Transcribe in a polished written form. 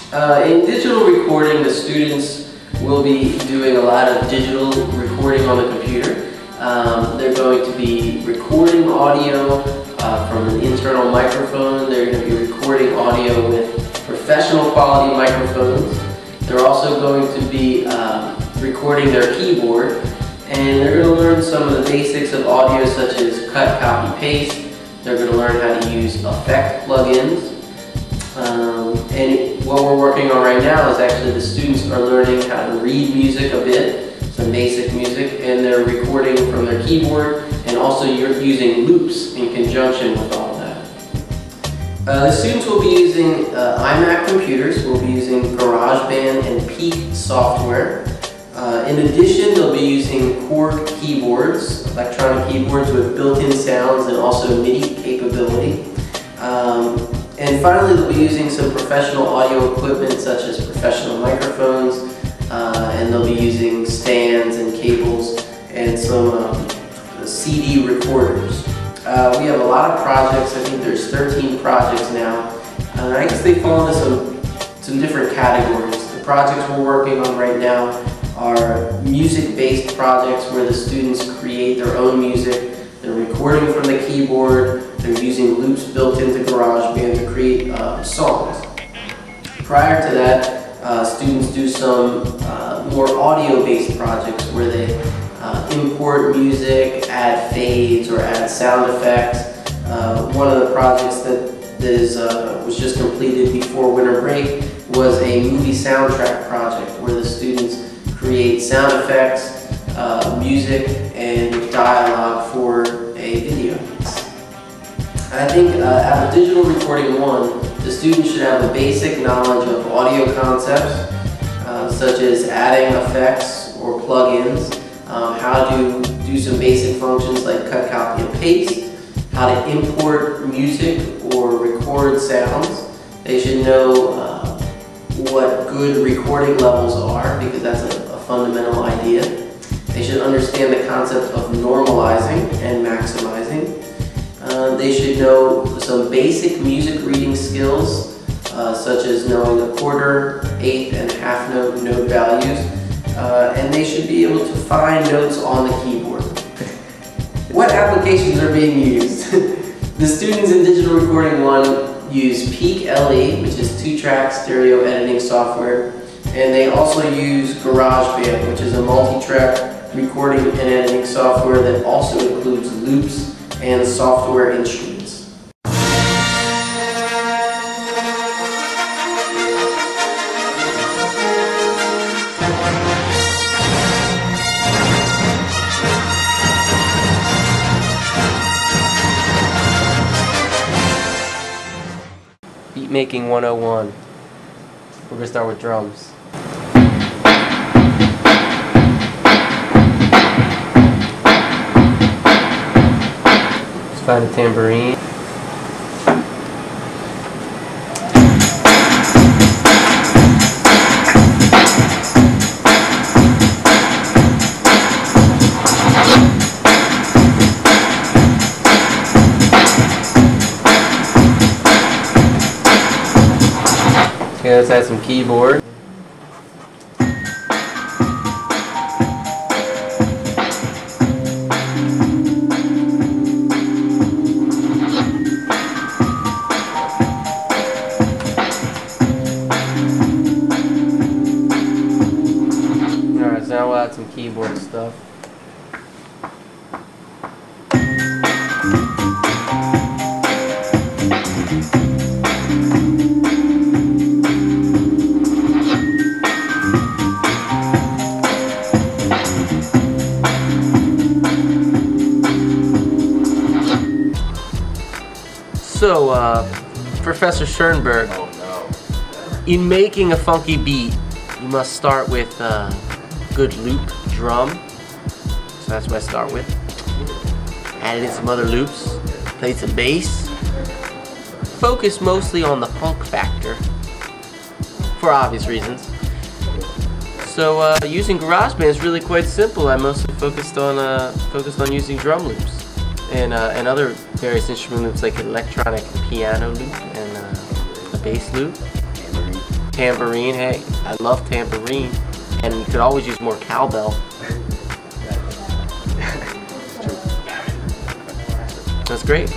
In digital recording, the students will be doing a lot of digital recording on the computer. They're going to be recording audio from an internal microphone. They're going to be recording audio with professional quality microphones. They're also going to be recording their keyboard, and they're going to learn some of the basics of audio such as cut, copy, paste. They're going to learn how to use effect plugins. And what we're working on right now is actually the students are learning how to read music a bit, some basic music, and they're recording from their keyboard, and also you're using loops in conjunction with all of that. The students will be using iMac computers. We'll be using GarageBand and Peak software. In addition, they'll be using Korg keyboards, electronic keyboards with built-in sounds and also MIDI capability. And finally, they'll be using some professional audio equipment such as professional microphones, and they'll be using stands and cables and some CD recorders. We have a lot of projects. I think there's 13 projects now. I guess they fall into some different categories. The projects we're working on right now are music-based projects where the students create their own music. They're recording from the keyboard. They're using loops built into GarageBand to create songs. Prior to that, students do some more audio-based projects where they import music, add fades, or add sound effects. One of the projects that was just completed before winter break was a movie soundtrack project where the students create sound effects, music, and dialogue for a video. I think out of Digital Recording 1, the students should have a basic knowledge of audio concepts, such as adding effects or plugins, how to do some basic functions like cut, copy, and paste, how to import music or record sounds. They should know what good recording levels are, because that's a fundamental idea. They should understand the concept of normalizing and maximizing. They should know some basic music reading skills, such as knowing the quarter, eighth, and half note values. And they should be able to find notes on the keyboard. What applications are being used? The students in Digital Recording 1 use Peak LE, which is 2-track stereo editing software. And they also use GarageBand, which is a multi-track recording and editing software that also includes loops and software instruments. Beat making 101. We're going to start with drums. Find a tambourine. Okay, let's add some keyboard. Now we'll add some keyboard stuff. So, Professor Schoenberg, in making a funky beat, you must start with good loop drum. So that's what I start with. Added in some other loops, played some bass. Focus mostly on the funk factor for obvious reasons. So using GarageBand is really quite simple. I mostly focused on using drum loops and other various instrument loops like electronic piano loop and a bass loop. tambourine. Hey, I love tambourine. And you could always use more cowbell. That's great.